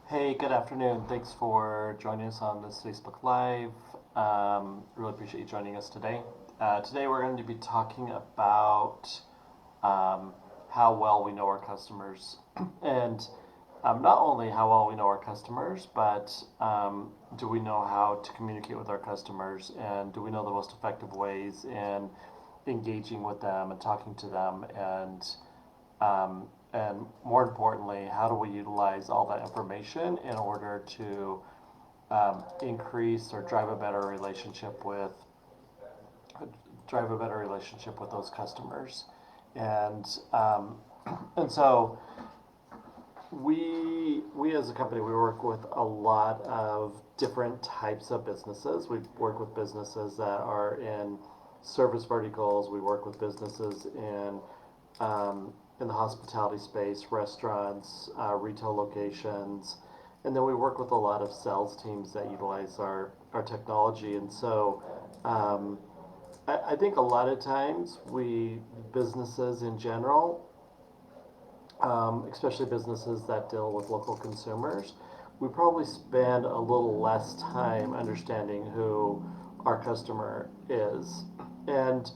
Hey, good afternoon. Thanks for joining us on this Facebook Live. Really appreciate you joining us today. Today we're going to be talking about um, how well we know our customers, and not only how well we know our customers, but do we know how to communicate with our customers, and do we know the most effective ways in engaging with them and talking to them, and more importantly, how do we utilize all that information in order to increase or drive a better relationship with those customers, and and so we as a company we work with a lot of different types of businesses. We work with businesses that are in service verticals. We work with businesses in the hospitality space, restaurants, retail locations, and then we work with a lot of sales teams that utilize our technology. And so I think a lot of times businesses in general, especially businesses that deal with local consumers, we probably spend a little less time understanding who our customer is. And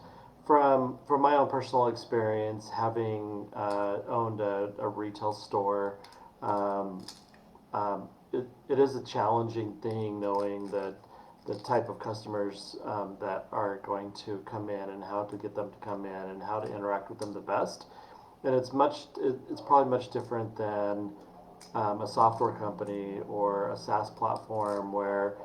from my own personal experience, having owned a retail store, um, it is a challenging thing knowing that the type of customers that are going to come in and how to get them to come in and how to interact with them the best. And it's probably much different than a software company or a SaaS platform where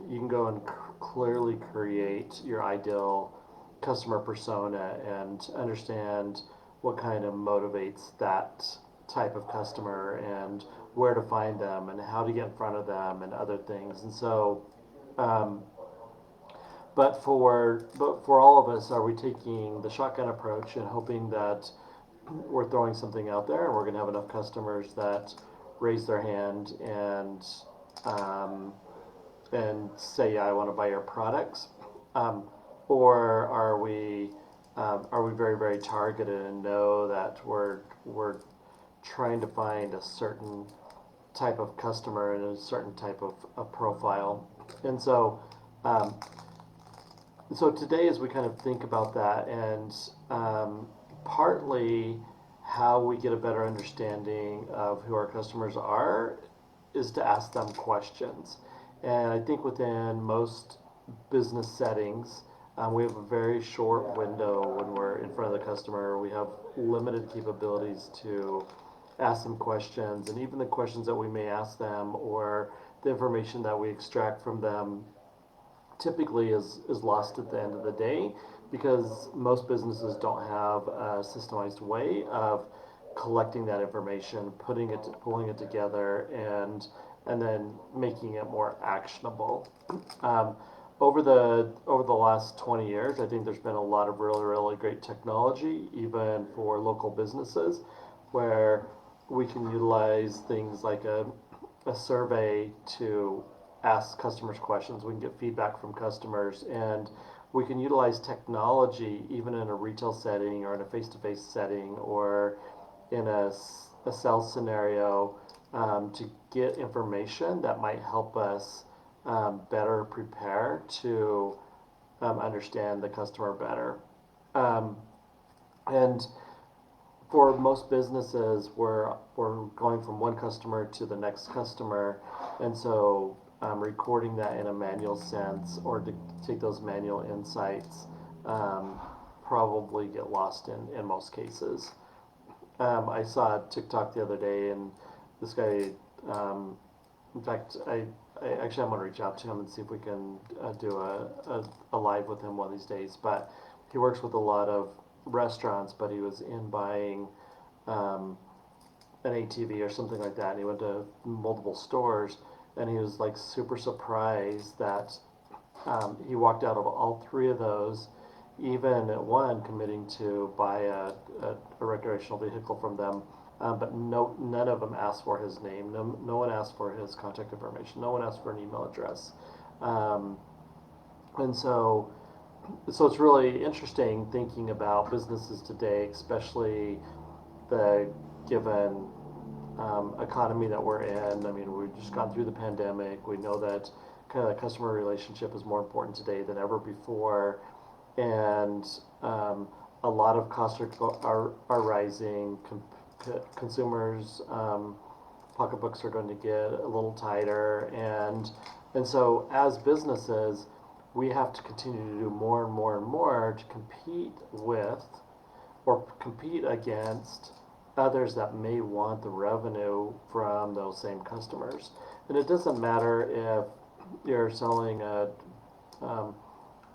you can go and clearly create your ideal customer persona and understand what kind of motivates that type of customer and where to find them and how to get in front of them and other things. And so, um, but for all of us, are we taking the shotgun approach and hoping that we're throwing something out there and we're going to have enough customers that raise their hand um, and say, yeah, I want to buy your products? Um, or are we very, very targeted and know that we're trying to find a certain type of customer and a certain type of profile? And um, so today, as we kind of think about that, and partly how we get a better understanding of who our customers are is to ask them questions. And I think within most business settings, we have a very short window when we're in front of the customer. We have limited capabilities to ask them questions, and even the questions that we may ask them or the information that we extract from them typically is lost at the end of the day because most businesses don't have a systemized way of collecting that information, pulling it together, and then making it more actionable. Um, over the last 20 years, I think there's been a lot of really really great technology, even for local businesses, where we can utilize things like a survey to ask customers questions. We can get feedback from customers, and we can utilize technology even in a retail setting or in a face-to-face setting or in a sales scenario to get information that might help us better prepare to understand the customer better. Um, and for most businesses, we're going from one customer to the next customer, and so recording that in a manual sense or to take those manual insights um, probably get lost in most cases. I saw TikTok the other day, and this guy, in fact, I'm going to reach out to him and see if we can do a live with him one of these days. But he works with a lot of restaurants, but he was in buying um, an ATV or something like that, and he went to multiple stores, and he was like super surprised that he walked out of all three of those, even at one committing to buy a recreational vehicle from them. But none of them asked for his name. No one asked for his contact information. No one asked for an email address. Um, and so it's really interesting thinking about businesses today, especially the given economy that we're in. I mean, we've just gone through the pandemic. We know that kind of customer relationship is more important today than ever before, and a lot of costs are rising. Consumers' pocketbooks are going to get a little tighter, and so as businesses, we have to continue to do more and more and more to compete with or compete against others that may want the revenue from those same customers. And it doesn't matter if you're selling um,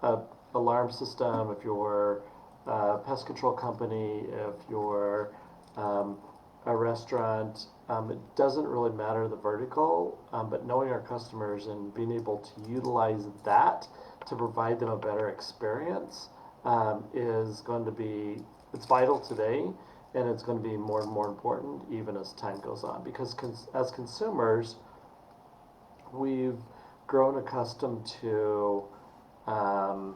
a alarm system, if you're a pest control company, if you're a restaurant. It doesn't really matter the vertical, but knowing our customers and being able to utilize that to provide them a better experience is going to be, it's vital today, and it's going to be more and more important even as time goes on, because as consumers, we've grown accustomed to um,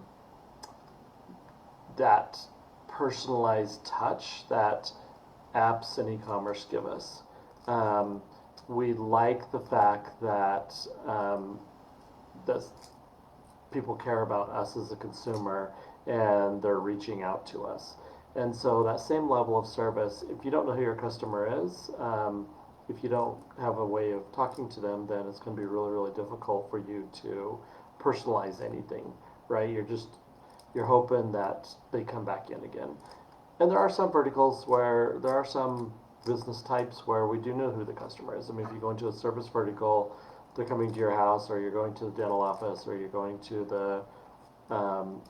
that personalized touch that apps and e-commerce give us. Um, we like the fact that that people care about us as a consumer and they're reaching out to us. And so that same level of service, if you don't know who your customer is, if you don't have a way of talking to them, then it's going to be really, really difficult for you to personalize anything, right? You're hoping that they come back in again. And there are some verticals where there are some business types where we do know who the customer is. I mean, if you go into a service vertical, they're coming to your house, or you're going to the dental office, or you're going to um,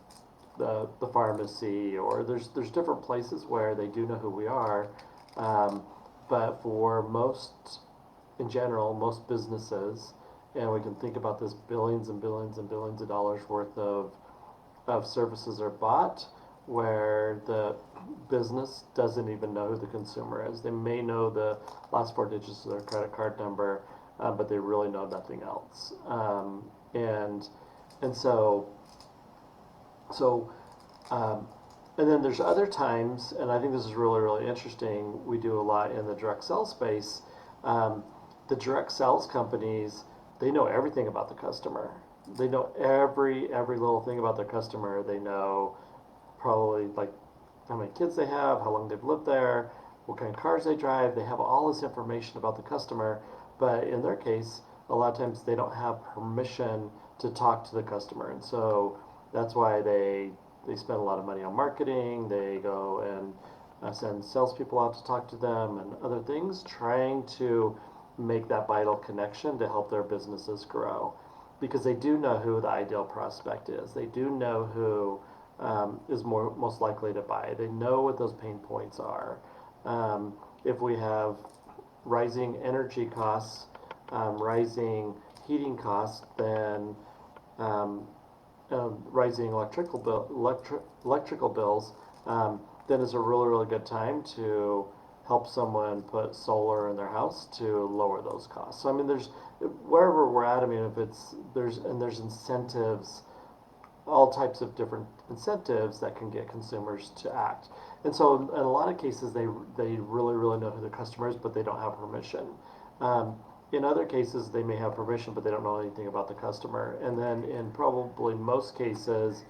the pharmacy, or there's different places where they do know who we are. Um, but for most, in general, most businesses, and we can think about this, billions and billions and billions of dollars worth of services are bought, where the business doesn't even know who the consumer is. They may know the last four digits of their credit card number, but they really know nothing else. And so um, and then there's other times, and I think this is really, really interesting. We do a lot in the direct sales space. Um, the direct sales companies, they know everything about the customer. They know every little thing about their customer. They know probably like how many kids they have, how long they've lived there, what kind of cars they drive. They have all this information about the customer, but in their case, a lot of times they don't have permission to talk to the customer, and so that's why they spend a lot of money on marketing. They go and send salespeople out to talk to them and other things, trying to make that vital connection to help their businesses grow, because they do know who the ideal prospect is. They do know who is most likely to buy. They know what those pain points are. If we have rising energy costs, rising heating costs, then rising electrical bills, then is a really, really good time to help someone put solar in their house to lower those costs. So I mean, there's wherever we're at. I mean, if it's there's incentives, all types of different incentives that can get consumers to act. And so in a lot of cases, they really, really know who the customer is, but they don't have permission. In other cases, they may have permission, but they don't know anything about the customer. And then in probably most cases,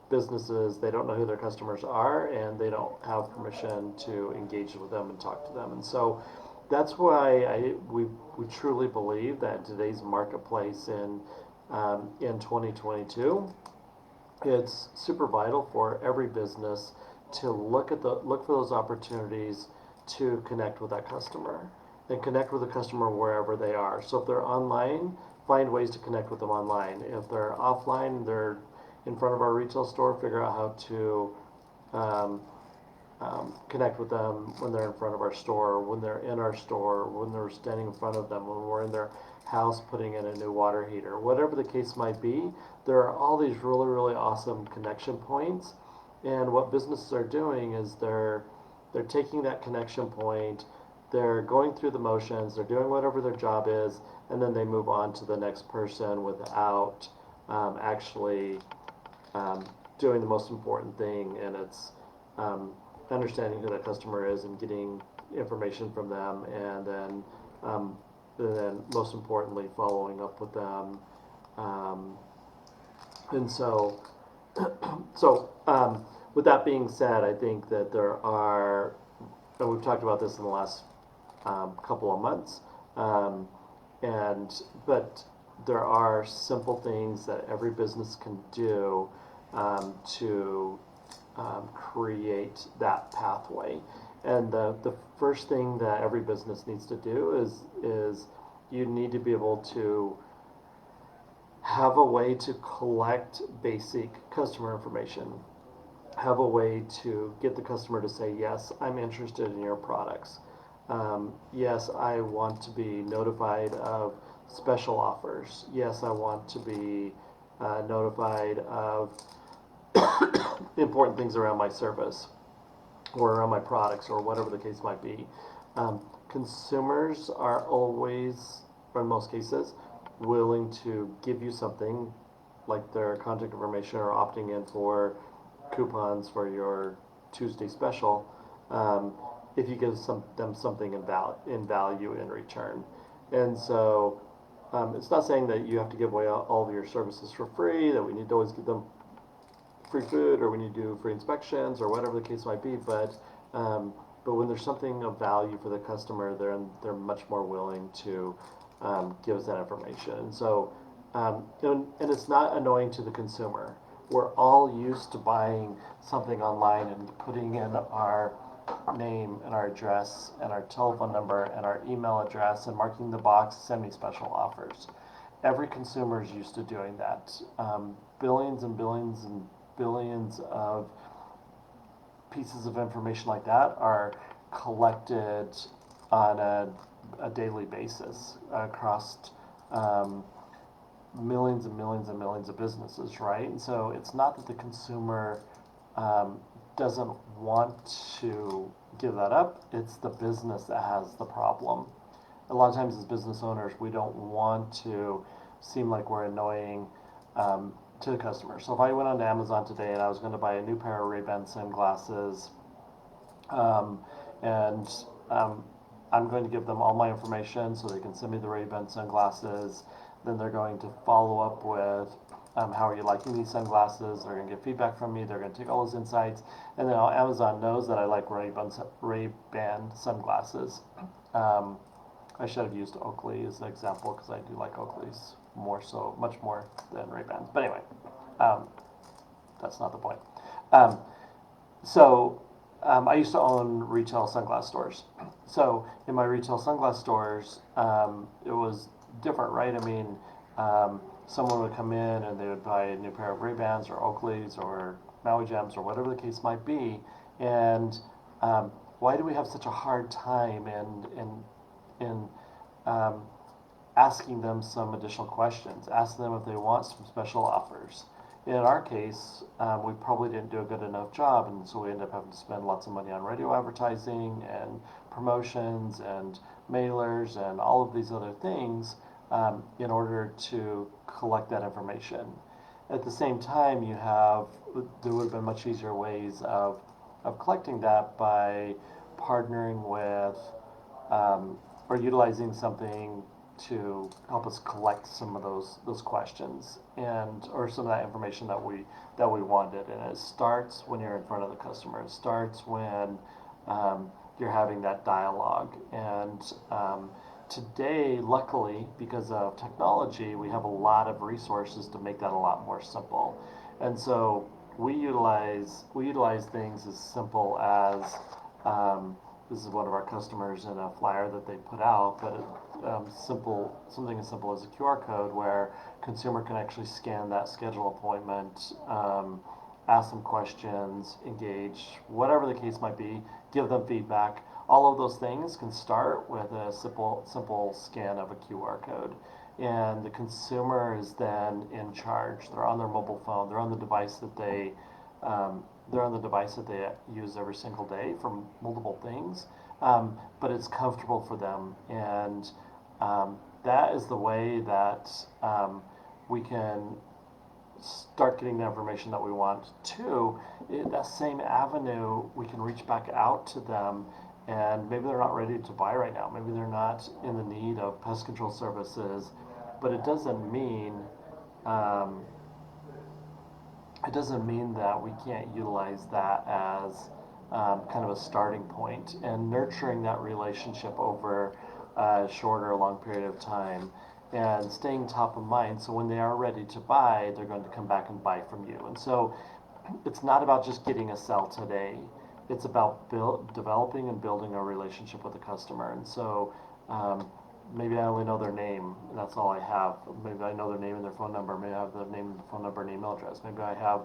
businesses, they don't know who their customers are, and they don't have permission to engage with them and talk to them. And so that's why we truly believe that in today's marketplace in 2022, it's super vital for every business to look for those opportunities to connect with that customer and connect with the customer wherever they are. So if they're online, find ways to connect with them online. If they're offline, they're in front of our retail store, figure out how to connect with them when they're in front of our store, when they're in our store, when they're standing in front of them, when we're in their house putting in a new water heater. Whatever the case might be, there are all these really, really awesome connection points. And what businesses are doing is they're taking that connection point, they're going through the motions, they're doing whatever their job is, and then they move on to the next person without actually doing the most important thing, and it's understanding who that customer is and getting information from them, um, and then most importantly, following up with them. Um, and so, so with that being said, I think that there are, and we've talked about this in the last couple of months, um, but there are simple things that every business can do to create that pathway. And the first thing that every business needs to do is you need to be able to have a way to collect basic customer information, have a way to get the customer to say, yes, I'm interested in your products. Yes, I want to be notified of special offers. Yes, I want to be notified of important things around my service or around my products or whatever the case might be. Consumers are always, or in most cases, willing to give you something like their contact information or opting in for coupons for your Tuesday special if you give them something in value in return. And so it's not saying that you have to give away all of your services for free, that we need to always give them free food or we need to do free inspections or whatever the case might be, but when there's something of value for the customer, they're much more willing to give us that information. And so, and it's not annoying to the consumer. We're all used to buying something online and putting in our name and our address and our telephone number and our email address and marking the box send me special offers. Every consumer is used to doing that. Billions and billions and billions of pieces of information like that are collected on a daily basis across millions and millions and millions of businesses, right? And so it's not that the consumer doesn't want to give that up, it's the business that has the problem. A lot of times as business owners, we don't want to seem like we're annoying to the customer. So if I went on Amazon today and I was going to buy a new pair of Ray-Ban sunglasses, and I'm going to give them all my information so they can send me the Ray-Ban sunglasses. Then they're going to follow up with how are you liking these sunglasses? They're going to get feedback from me. They're going to take all those insights. And then Amazon knows that I like Ray-Ban sunglasses. I should have used Oakley as an example because I do like Oakleys more so, much more than Ray-Bans. But anyway, that's not the point. I used to own retail sunglass stores. So in my retail sunglass stores, it was different, right? I mean, someone would come in and they would buy a new pair of Ray-Bans or Oakleys or Maui Gems or whatever the case might be. And why do we have such a hard time in asking them some additional questions, asking them if they want some special offers? In our case, we probably didn't do a good enough job, and so we ended up having to spend lots of money on radio advertising and promotions and mailers and all of these other things in order to collect that information. At the same time, there would have been much easier ways of collecting that by partnering with or utilizing something to help us collect some of those questions or some of that information that we wanted. And it starts when you're in front of the customer. It starts when you're having that dialogue. And today, luckily, because of technology, we have a lot of resources to make that a lot more simple. And so we utilize things as simple as this is one of our customers in a flyer that they put out, but something as simple as a QR code where consumer can actually scan that, schedule appointment, ask them questions, engage, whatever the case might be, give them feedback. All of those things can start with a simple scan of a QR code. And the consumer is then in charge. They're on their mobile phone. They're on the device that they use every single day for multiple things. But it's comfortable for them, and that is the way that we can start getting the information that we want. Two, that same avenue, we can reach back out to them and maybe they're not ready to buy right now. Maybe they're not in the need of pest control services, but um, it doesn't mean that we can't utilize that as kind of a starting point and nurturing that relationship over a short or long period of time and staying top of mind so when they are ready to buy, they're going to come back and buy from you. And so it's not about just getting a sell today. It's about developing and building a relationship with the customer. And so um, maybe I only know their name, and that's all I have. Maybe I know their name and their phone number. Maybe I have their name, phone number, and email address. Maybe I have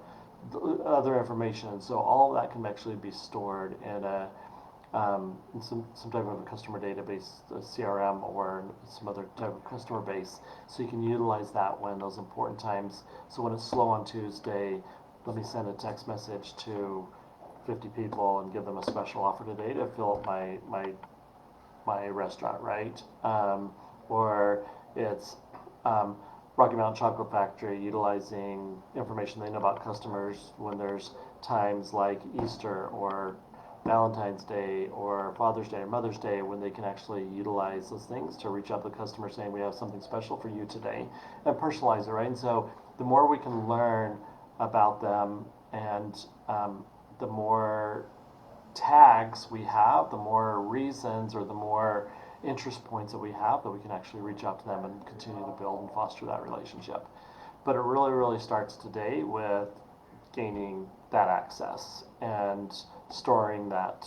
other information. And so all of that can actually be stored in some type of a customer database, a CRM, or some other type of customer base. So you can utilize that when those important times. So when it's slow on Tuesday, let me send a text message to 50 people and give them a special offer today to fill up my restaurant, right? Or it's um, Rocky Mountain Chocolate Factory utilizing information they know about customers when there's times like Easter or Valentine's Day or Father's Day or Mother's Day when they can actually utilize those things to reach out to the customer saying we have something special for you today and personalize it, right? And so the more we can learn about them and the more tags we have, the more reasons or the more interest points that we have that we can actually reach out to them and continue to build and foster that relationship. But it really, really starts today with gaining that access and storing that.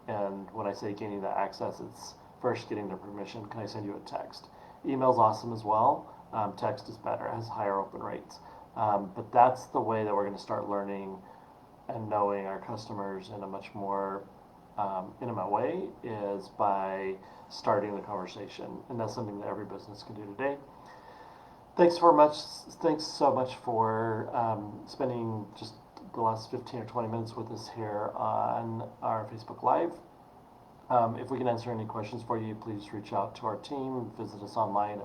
And when I say gaining that access, it's first getting their permission. Can I send you a text? Email's awesome as well. Text is better, it has higher open rates. But that's the way that we're going to start learning and knowing our customers in a much more intimate way is by starting the conversation, and that's something that every business can do today. Thanks so much for spending just the last 15 or 20 minutes with us here on our Facebook Live. If we can answer any questions for you, please reach out to our team. Visit us online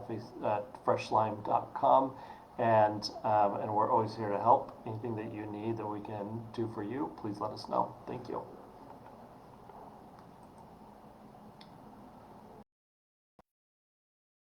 at freshslime.com. And we're always here to help. Anything that you need that we can do for you, please let us know. Thank you.